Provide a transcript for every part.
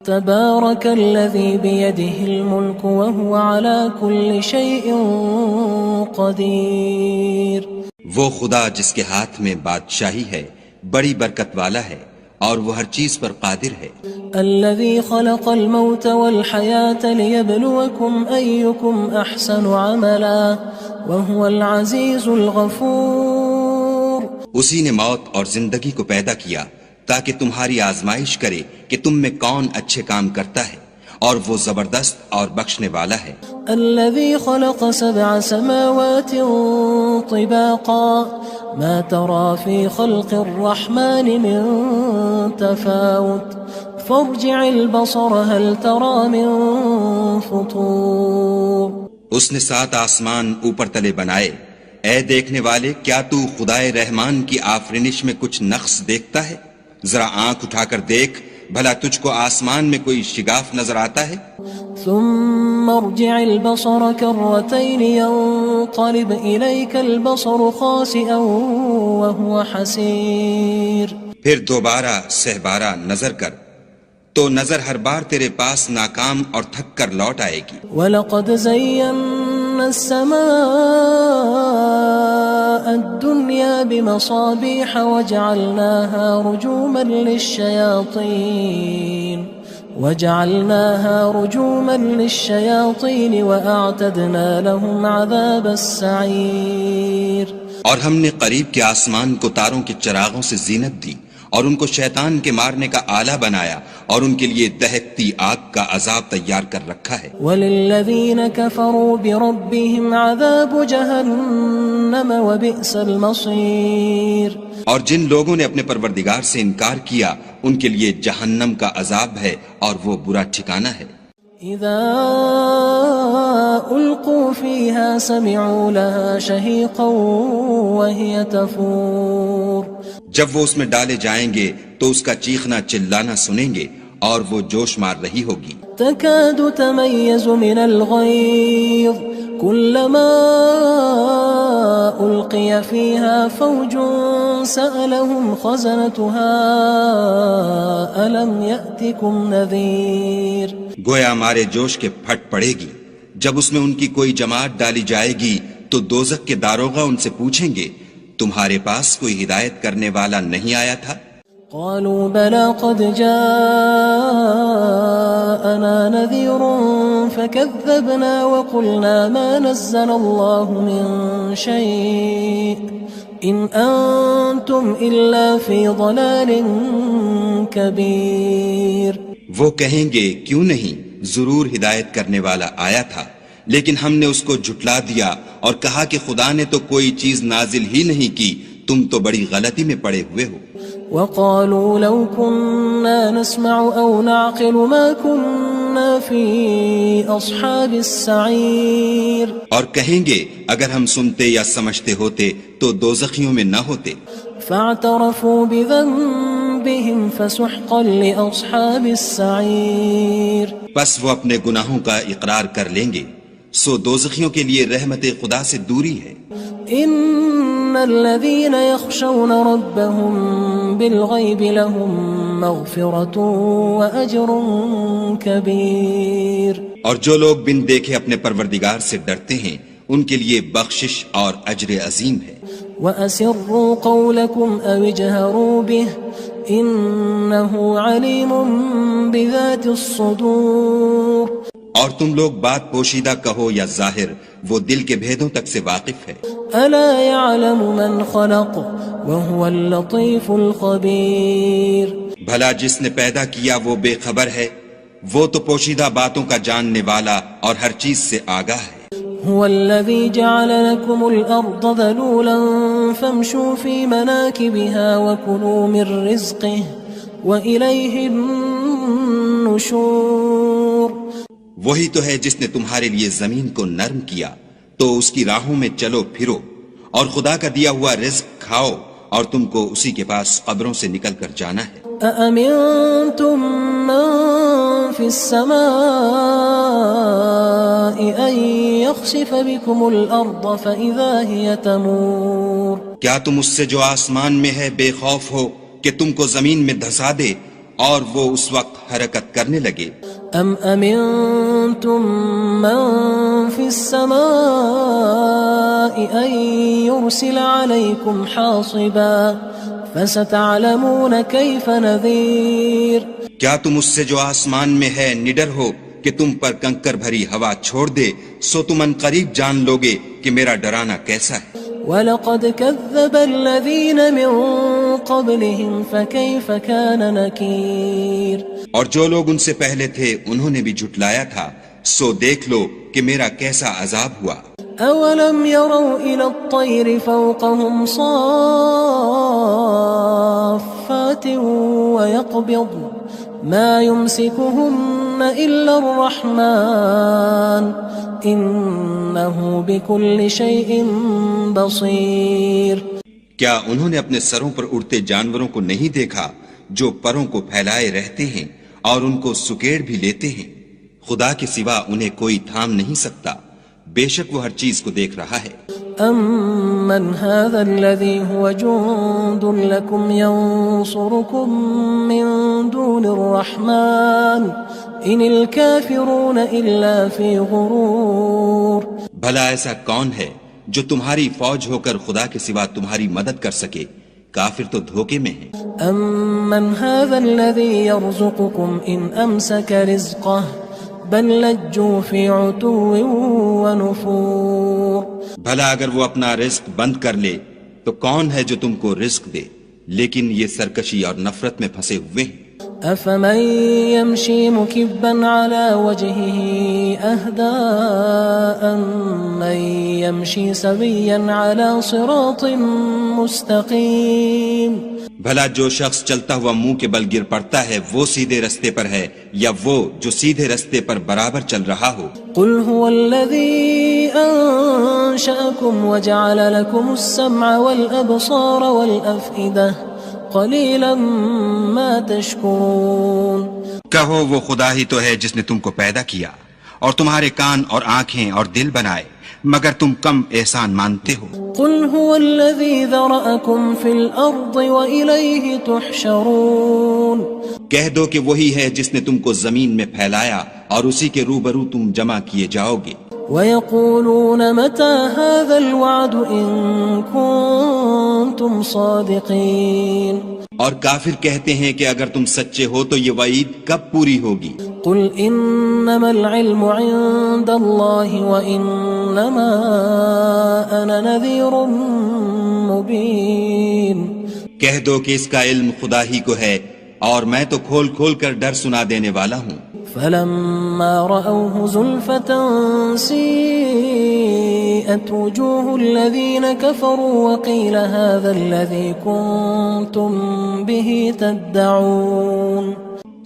تبارك الذي بيده الملك وهو على كل شيء قدير. وہ خدا جس کے ہاتھ میں بادشاہی ہے بڑی برکت والا ہے اور وہ ہر چیز پر قادر ہے. الذي خلق الموت والحياة ليبلوكم أيكم أحسن عملا وهو العزيز الغفور. اسی نے موت اور زندگی کو پیدا کیا تاکہ تمہاری آزمائش کرے کہ تم میں کون اچھے کام کرتا ہے اور وہ زبردست اور بخشنے والا ہے. الذي خلق 7 سماوات طباقا ما ترى في خلق الرحمن من تفاوت فارجع البصر هل ترى من فطور. اس نے 7 آسمان اوپر تلے بنائے. اے دیکھنے والے، کیا تو خدائے رحمان کی آفرینش میں کچھ نقص دیکھتا ہے؟ ذرا آنکھ اٹھا کر دیکھ، بھلا تجھ کو آسمان میں کوئی شگاف نظر آتا ہے؟ ثم ارجع البصر كرتين ينقلب إليك البصر خاسئا وهو حسير. پھر دوبارہ سہبارہ نظر کر تو نظر ہر بار تیرے پاس ناکام اور تھک کر لوٹ آئے گی. وَلَقَدْ زَيَّنَّا السَّمَاءَ الدُّنْيَا بِمَصَابِيحَ وَجَعَلْنَاهَا رُجُومًا لِلشَّيَاطِينِ وَأَعْتَدْنَا لَهُمْ عَذَابَ السَّعِيرِ. اور ہم نے قریب کے آسمان کو تاروں کے چراغوں سے زینت دی اور ان کو شیطان کے مارنے کا آلہ بنایا اور ان کے لیے دہکتی آگ کا عذاب تیار کر رکھا ہے. وَلِلَّذِينَ كَفَرُوا بِرَبِّهِمْ عَذَابُ جَهَنَّمَ وَبِئْسَ الْمَصِيرُ. اور جن لوگوں نے اپنے پروردگار سے انکار کیا ان کے لیے جہنم کا عذاب ہے اور وہ برا ٹھکانہ ہے. اذا القوا فيها سمعوا لها شهيقا وهي تفور. جب وہ اس میں ڈالے جائیں گے تو اس کا چیخنا چلانا سنیں گے اور وہ جوش مار رہی ہوگی. تكاد تميز من الغيظ كلما ألقي فيها فوج سألهم خزنتها ألم يأتكم نذير. گویا مارے جوش کے پھٹ پڑے گی. جب اس میں ان کی کوئی جماعت ڈالی جائے گی تو دوزخ کے داروغہ ان سے پوچھیں گے تمہارے پاس کوئی ہدایت کرنے والا نہیں آیا تھا؟ قالوا بلى قد جاءنا نذير فكذبنا وقلنا ما نزل الله من شيء إن أنتم إلا في ضلال كبير. وہ کہیں گے کیوں نہیں، ضرور ہدایت کرنے والا آیا تھا، لیکن ہم نے اس کو جھٹلا دیا اور کہا کہ خدا نے تو کوئی چیز نازل ہی نہیں کی، تم تو بڑی غلطی میں پڑے ہوئے ہو. وقالوا لو كنا نسمع أو نعقل ما كنا في أصحاب السعير. اور کہیں گے اگر ہم سنتے یا سمجھتے ہوتے تو دوزخیوں میں نہ ہوتے. فاعترفوا بذنبهم فسحقا لأصحاب السعير. بس وہ اپنے گناہوں کا اقرار کر لیں گے، سو دوزخیوں کے لیے رحمت خدا سے دوری ہے. ان الذين يخشون ربهم بالغيب لهم مغفرة واجر كبير. اور جو لوگ بن دیکھے اپنے پروردگار سے ڈرتے ہیں ان کے لیے بخشش اور اجر عظیم ہے. واسروا قولكم او اجهروا به انه عليم بذات الصدور. اور تم لوگ بات پوشیدہ کہو یا ظاہر، وہ دل کے بھیدوں تک سے واقف ہے. الا يعلم من خلق وهو اللطيف الخبير. بھلا جس نے پیدا کیا وہ بے خبر ہے، وہ تو پوشیدہ باتوں کا جاننے والا اور ہر چیز سے آگاہ ہے. هو الذي جعل لكم الأرض ذلولا فامشوا في مناكبها وكلوا من رزقه وإليه النشور. وہی تو ہے جس نے تمہارے لیے زمین کو نرم کیا تو اس کی راہوں میں چلو پھرو اور خدا کا دیا ہوا رزق کھاؤ اور تم کو اسی کے پاس قبروں سے نکل کر جانا ہے. أأمنتم من في السماء أن يخسف بكم الأرض فإذا هي تمور. کیا تم اس سے جو آسمان میں ہے بے خوف ہو کہ تم کو زمین میں دھسا دے اور وہ اس وقت حرکت کرنے لگے. ام امنتم من في السماء ان يرسل عليكم حاصبا فستعلمون كيف نذير. کیا تم اس سے جو آسمان میں ہے نڈر ہو کہ تم پر کنکر بھری ہوا چھوڑ دے؟ سو تم ان قریب جان لوگے کہ میرا ڈرانا کیسا ہے. وَلَقَدْ كَذَّبَ الَّذِينَ مِن قَبْلِهِمْ فَكَيْفَ كَانَ نَكِيرٌ. اور جو لوگ ان سے پہلے تھے انہوں نے بھی جھٹلایا تھا، سو دیکھ لو کہ میرا کیسا عذاب ہوا. أَوَلَمْ يَرَوْا إِلَى الطَّيْرِ فَوْقَهُمْ صَافَّاتٍ وَيَقْبِضْنَ مَا يُمْسِكُهُنَّ إِلَّا الرَّحْمَنُ إِنَّهُ بِكُلِّ شَيْءٍ بَصِيرٌ. کیا انہوں نے اپنے سروں پر اڑتے جانوروں کو نہیں دیکھا جو پروں کو پھیلائے رہتے ہیں اور ان کو سکیڑ بھی لیتے ہیں؟ خدا کے سوا انہیں کوئی تھام نہیں سکتا، بے شک وہ ہر چیز کو دیکھ رہا ہے. أَمَّنْ هَذَا الَّذِي هُوَ جُندٌ لَكُمْ يَنصُرُكُم مِّن دُونِ الرَّحْمَنِ إِنِ الْكَافِرُونَ إِلَّا فِي غُرُورٍ. بھلا ایسا کون ہے جو تمہاری فوج ہو کر خدا کے سوا تمہاری مدد کر سکے؟ کافر تو دھوکے میں ہیں. أَمَّنْ هَذَا الَّذِي يَرْزُقُكُمْ إِنْ أَمْسَكَ رِزْقَهُ بل لجوا فی عتو ونفور. بھلا اگر وہ اپنا رزق بند کر لے تو کون ہے جو تم کو رزق دے؟ لیکن یہ سرکشی اور نفرت میں پھنسے ہوئے ہیں. افمن يمشي مكبا على وجهه اهدى أمن يمشي سويا على صراط مستقيم. بھلا جو شخص چلتا ہوا منہ کے بل گر پڑتا ہے وہ سیدھے رستے پر ہے یا وہ جو سیدھے رستے پر برابر چل رہا ہو؟ قل هو الذي أنشأكم وجعل لكم السمع والأبصار والأفئدة قلیلا ما تشکرون. کہو وہ خدا ہی تو ہے جس نے تم کو پیدا کیا اور تمہارے کان اور آنکھیں اور دل بنائے، مگر تم کم احسان مانتے ہو. قل هو الذي ذرأكم في الأرض وإليه تحشرون. کہہ دو کہ وہی ہے جس نے تم کو زمین میں پھیلایا اور اسی کے روبرو تم جمع کیے جاؤ گے. وَيَقُولُونَ مَتَى هَذَا الْوَعْدُ إِن كُنتُمْ صَادِقِينَ. اور کافر کہتے ہیں کہ اگر تم سچے ہو تو یہ وعید کب پوری ہوگی؟ قُلْ إِنَّمَا الْعِلْمُ عِندَ اللَّهِ وَإِنَّمَا أَنَا نَذِيرٌ مُبِينٌ. کہہ دو کہ اس کا علم خدا ہی کو ہے اور میں تو کھول کھول کر ڈر سنا دینے والا ہوں. فلما رأوه زلفة سيئت وجوه الذين كفروا وقيل هذا الذي كنتم به تدعون.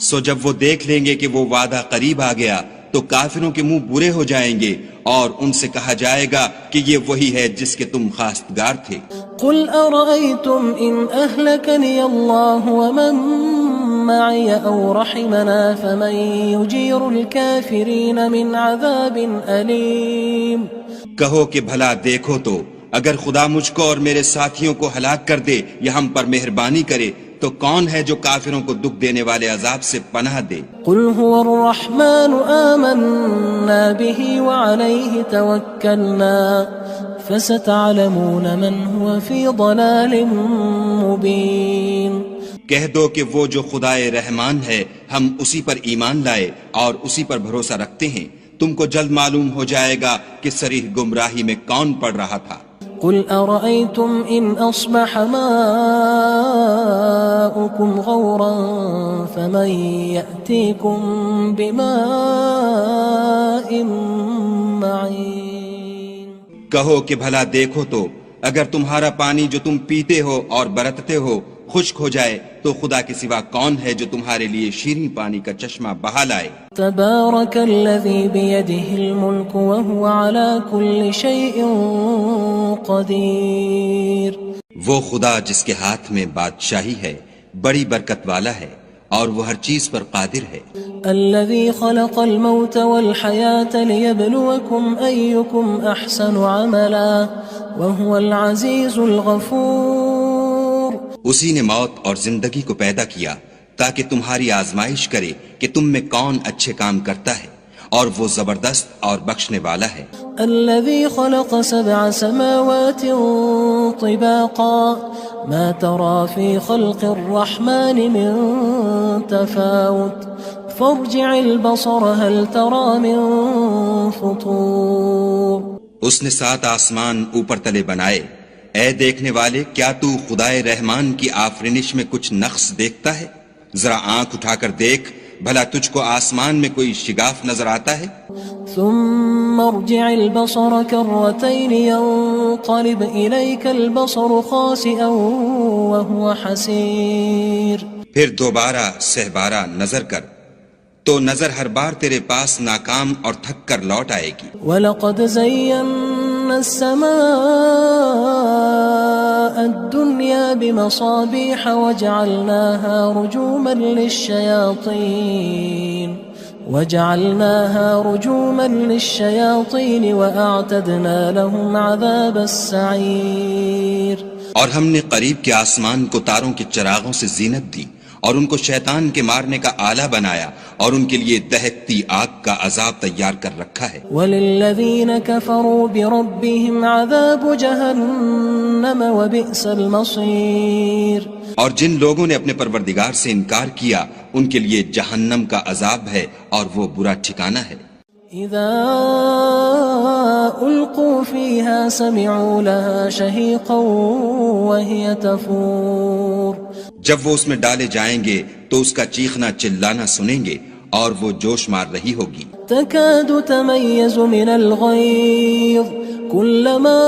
سو جب وہ دیکھ لیں گے کہ وہ وعدہ قریب آ گیا تو کافروں کے منہ برے ہو جائیں گے اور ان سے کہا جائے گا کہ یہ وہی ہے جس کے تم خواستگار تھے. قل أرأيتم إن أهلكني الله ومن معي أو رحمنا فمن يجير الكافرين من عذاب أليم. کہو کہ بھلا دیکھو تو اگر خدا مجھ کو اور میرے ساتھیوں کو ہلاک کر دے یا ہم پر مہربانی کرے تو کون ہے جو کافروں کو دکھ دینے والے عذاب سے پناہ دے؟ قل هو الرحمن آمنا به وعليه توكلنا فستعلمون من هو في ضلال مبين. کہہ دو کہ وہ جو خدائے رحمان ہے ہم اسی پر ایمان لائے اور اسی پر بھروسہ رکھتے ہیں، تم کو جلد معلوم ہو جائے گا کہ صریح گمراہی میں کون پڑ رہا تھا. قل أرأيتم إن أصبح ماؤكم غورا فمن يأتيكم بماء معين. کہو کہ بھلا دیکھو تو اگر تمہارا پانی جو تم پیتے ہو اور برتتے ہو خشک ہو جائے تو خدا کے سوا کون ہے جو تمہارے لیے شیریں پانی کا چشمہ بہا لائے. تبارك الذي بيده الملك وهو على كل شيء قدير. وہ خدا جس کے ہاتھ میں بادشاہی ہے بڑی برکت والا ہے اور وہ ہر چیز پر قادر ہے. الذي خلق الموت والحياة ليبلوكم أيكم أحسن عملا وهو العزيز الغفور. اسی نے موت اور زندگی کو پیدا کیا تاکہ تمہاری آزمائش کرے کہ تم میں کون اچھے کام کرتا ہے، اور وہ زبردست اور بخشنے والا ہے۔ الذي خلق 7 سماوات طباقا ما ترى في خلق الرحمن من تفاوت فارجع البصر هل ترى من فطور۔ اس نے 7 آسمان اوپر تلے بنائے، اے دیکھنے والے کیا تو خدائے رحمان کی آفرینش میں کچھ نقص دیکھتا ہے؟ ذرا آنکھ اٹھا کر دیکھ، بھلا تجھ کو آسمان میں کوئی شگاف نظر آتا ہے؟ ثم ارجع البصر كرتين ينقلب إليك البصر خاسئا وهو حسير۔ پھر دوبارہ سہبارہ نظر کر تو نظر ہر بار تیرے پاس ناکام اور تھک کر لوٹ آئے گی۔ وَلَقَدْ زَيَّنَّا السَّمَاءَ الدُّنْيَا بِمَصَابِيحَ وَجَعَلْنَاهَا رُجُومًا لِلشَّيَاطِينِ وَأَعْتَدْنَا لَهُمْ عَذَابَ السَّعِيرِ۔ اور ہم نے قریب کے آسمان کو تاروں کے چراغوں سے زینت دی، اور ان کو شیطان کے مارنے کا آلہ بنایا، اور ان کے لیے دہکتی آگ کا عذاب تیار کر رکھا ہے۔ وَلِلَّذِينَ كَفَرُوا بِرَبِّهِمْ عَذَابُ جَهَنَّمَ وَبِئْسَ الْمَصِيرُ۔ اور جن لوگوں نے اپنے پروردگار سے انکار کیا ان کے لیے جہنم کا عذاب ہے، اور وہ برا ٹھکانہ ہے۔ اذا القوا فيها سمعوا لها شهيقا وهي تفور۔ جب وہ اس میں ڈالے جائیں گے تو اس کا چیخنا چلانا سنیں گے، اور وہ جوش مار رہی ہوگی۔ تكاد تميز من الغيظ كلما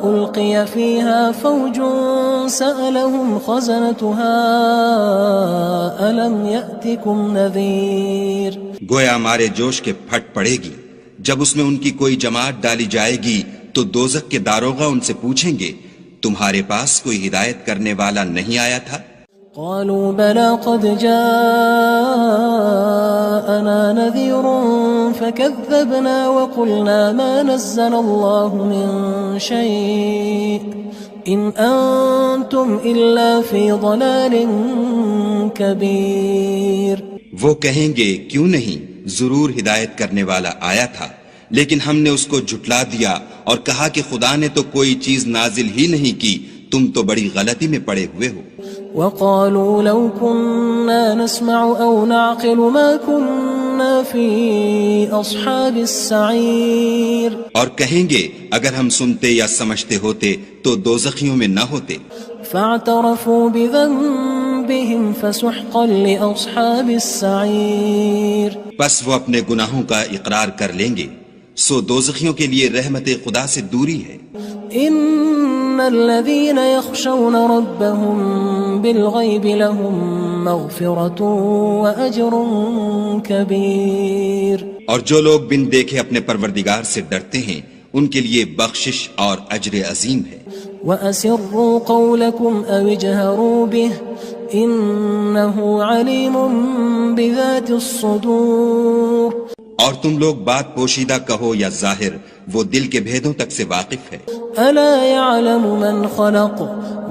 ألقي فيها فوج سألهم خزنتها ألم يأتكم نذير۔ گویا ہمارے جوش کے پھٹ پڑے گی جب اس میں ان کی کوئی جماعت ڈالی جائے گی تو دوزخ کے داروغہ ان سے پوچھیں گے تمہارے پاس کوئی ہدایت کرنے والا نہیں آیا تھا؟ قالوا بلى قد جاءنا نذير فكذبنا وقلنا ما نزل الله من شيء إن أنتم إلا في ضلال كبير۔ وہ کہیں گے کیوں نہیں، ضرور ہدایت کرنے والا آیا تھا، لیکن ہم نے اس کو جھٹلا دیا اور کہا کہ خدا نے تو کوئی چیز نازل ہی نہیں کی، تم تو بڑی غلطی میں پڑے ہوئے ہو۔ وقالوا لو كنا نسمع أو نعقل ما كنا في أصحاب السعير۔ اور کہیں گے اگر ہم سنتے یا سمجھتے ہوتے تو دوزخیوں میں نہ ہوتے۔ فاعترفوا بذنبهم فسحقا لأصحاب السعير۔ بس وہ اپنے گناہوں کا اقرار کر لیں گے، سو دوزخیوں کے لیے رحمت خدا سے دوری ہے۔ ان الذين يخشون ربهم بالغيب لهم مغفرة واجر كبير۔ اور جو لوگ بن دیکھے اپنے پروردگار سے ڈرتے ہیں ان کے لیے بخشش اور اجر عظیم ہے۔ واسروا قولكم او اجهروا به انه عليم بذات الصدور۔ اور تم لوگ بات پوشیدہ کہو یا ظاہر، وہ دل کے بھیدوں تک سے واقف ہے۔ الا يعلم من خلق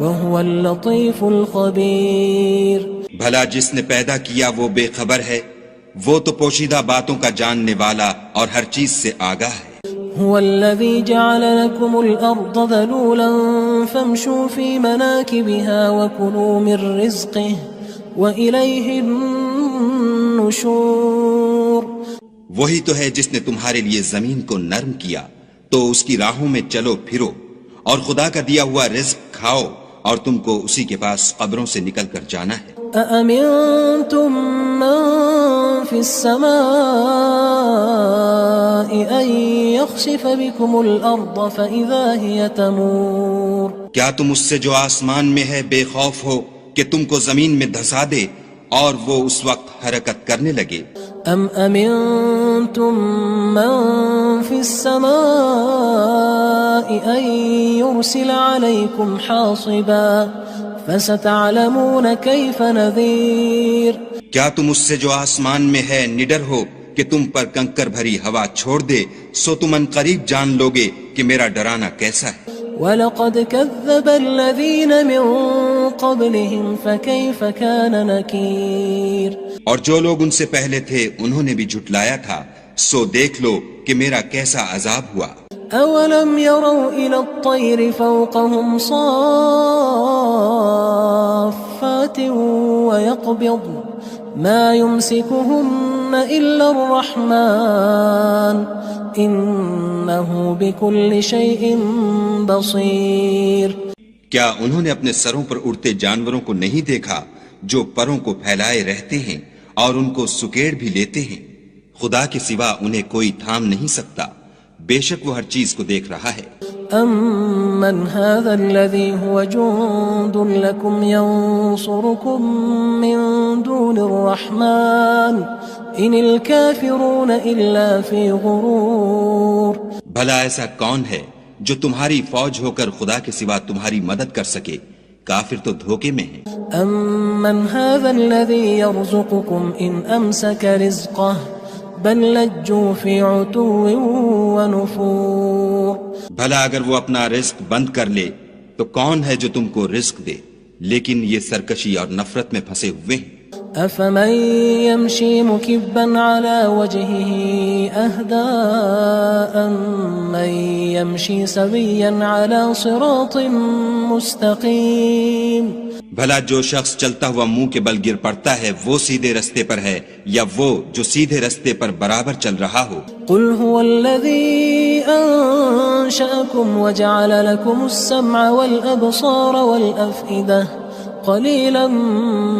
وهو اللطيف الخبير۔ بھلا جس نے پیدا کیا وہ بے خبر ہے، وہ تو پوشیدہ باتوں کا جاننے والا اور ہر چیز سے آگاہ ہے۔ هو الذي جعل لكم الأرض ذلولا فامشوا في مناكبها وكلوا من رزقه وإليه النشور۔ وہی تو ہے جس نے تمہارے لیے زمین کو نرم کیا تو اس کی راہوں میں چلو پھرو، اور خدا کا دیا ہوا رزق کھاؤ، اور تم کو اسی کے پاس قبروں سے نکل کر جانا ہے۔ أأمنتم من في السماء أن يخسف بكم الأرض فإذا هي تمور۔ کیا تم اس سے جو آسمان میں ہے بے خوف ہو کہ تم کو زمین میں دھسا دے اور وہ اس وقت حرکت کرنے لگے؟ ام امنتم من في السماء ان يرسل عليكم حاصبا فستعلمون كيف نذير۔ کیا تم اس سے جو آسمان میں ہے نڈر ہو کہ تم پر کنکر بھری ہوا چھوڑ دے، سو تم ان قریب جان لوگے کہ میرا ڈرانا کیسا ہے۔ وَلَقَدْ كَذَّبَ الَّذِينَ مِن قبلهم فكيف كان نكير اور جو لوگ ان سے پہلے تھے انہوں نے بھی جھٹلایا تھا، سو دیکھ لو کہ میرا کیسا عذاب ہوا۔ أولم يروا إلى الطير فوقهم صافات ويقبض ما يمسكهن إلا الرحمن إنه بكل شيء بصير۔ کیا انہوں نے اپنے سروں پر اڑتے جانوروں کو نہیں دیکھا جو پروں کو پھیلائے رہتے ہیں اور ان کو سکیڑ بھی لیتے ہیں؟ خدا کے سوا انہیں کوئی تھام نہیں سکتا، بے شک وہ ہر چیز کو دیکھ رہا ہے۔ أَمَّنْ هَذَا الَّذِي هُوَ جُندٌ لَكُمْ يَنصُرُكُم مِّن دُونِ الرَّحْمَنِ إِنِ الْكَافِرُونَ إِلَّا فِي غُرُورٍ۔ بھلا ایسا کون ہے جو تمہاری فوج ہو کر خدا کے سوا تمہاری مدد کر سکے؟ کافر تو دھوکے میں ہیں۔ أَمَّنْ هَذَا الَّذِي يَرْزُقُكُمْ إِنْ أَمْسَكَ رِزْقَهُ بل لجوا فی عتو ونفور۔ بھلا اگر وہ اپنا رزق بند کر لے تو کون ہے جو تم کو رزق دے، لیکن یہ سرکشی اور نفرت میں پھنسے ہوئے ہیں۔ افمن يمشي مكبا على وجهه اهدى امن يمشي سويا على صراط مستقيم۔ بھلا جو شخص چلتا ہوا منہ کے بل گر پڑتا ہے وہ سیدھے رستے پر ہے یا وہ جو سیدھے رستے پر برابر چل رہا ہو؟ قل هو الذي انشأكم وجعل لكم السمع والابصار والافئدة قلیلا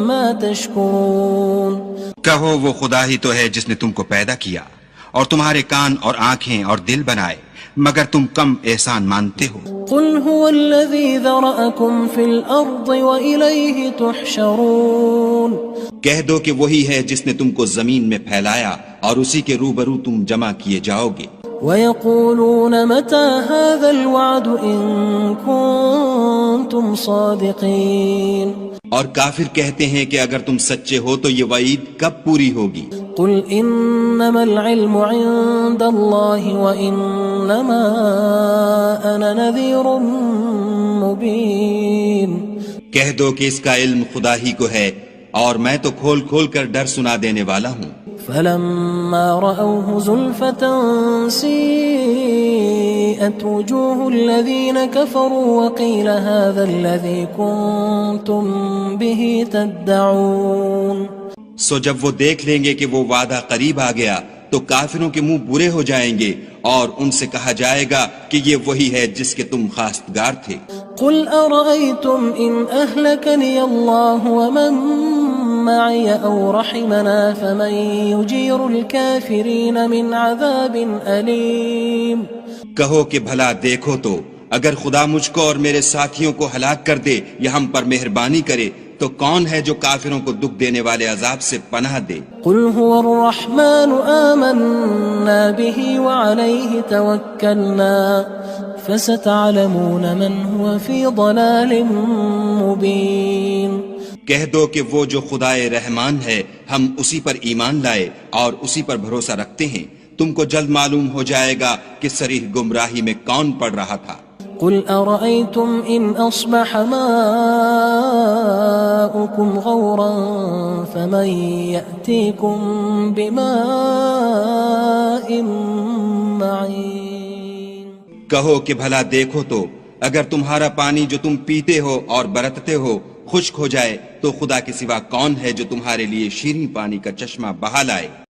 ما تشکرون۔ کہو وہ خدا ہی تو ہے جس نے تم کو پیدا کیا اور تمہارے کان اور آنکھیں اور دل بنائے، مگر تم کم احسان مانتے ہو۔ قل هو الذي ذرأكم في الارض وإليه تحشرون۔ کہہ دو کہ وہی ہے جس نے تم کو زمین میں پھیلایا اور اسی کے روبرو تم جمع کیے جاؤ گے۔ وَيَقُولُونَ مَتَى هَذَا الْوَعْدُ إِن كُنتُمْ صَادِقِينَ۔ اور کافر کہتے ہیں کہ اگر تم سچے ہو تو یہ وعید کب پوری ہوگی؟ قُلْ إِنَّمَا الْعِلْمُ عِندَ اللَّهِ وَإِنَّمَا أَنَا نَذِيرٌ مُبِينٌ۔ کہہ دو کہ اس کا علم خدا ہی کو ہے اور میں تو کھول کھول کر ڈر سنا دینے والا ہوں۔ فلما رأوه زلفة سيئت وجوه الذين كفروا وقيل هذا الذي كنتم به تدعون۔ سو جب وہ دیکھ لیں گے کہ وہ وعدہ قریب آ گیا تو کافروں کے منہ برے ہو جائیں گے اور ان سے کہا جائے گا کہ یہ وہی ہے جس کے تم خواستگار تھے۔ قل أرأيتم إن أهلكني الله ومن معي أو رحمنا فمن يجير الكافرين من عذاب أليم۔ کہو کہ بھلا دیکھو تو اگر خدا مجھ کو اور میرے ساتھیوں کو ہلاک کر دے یا ہم پر مہربانی کرے تو کون ہے جو کافروں کو دکھ دینے والے عذاب سے پناہ دے؟ قل هو الرحمن آمنا به وعليه توكلنا فستعلمون من هو في ضلال مبين۔ کہہ دو کہ وہ جو خدائے رحمان ہے ہم اسی پر ایمان لائے اور اسی پر بھروسہ رکھتے ہیں، تم کو جلد معلوم ہو جائے گا کہ صریح گمراہی میں کون پڑ رہا تھا۔ قل أرأيتم إن أصبح ماؤكم غورا فمن يأتيكم بماء معين۔ کہو کہ بھلا دیکھو تو اگر تمہارا پانی جو تم پیتے ہو اور برتتے ہو خشک ہو جائے تو خدا کے سوا کون ہے جو تمہارے لیے شیریں پانی کا چشمہ بہا لائے؟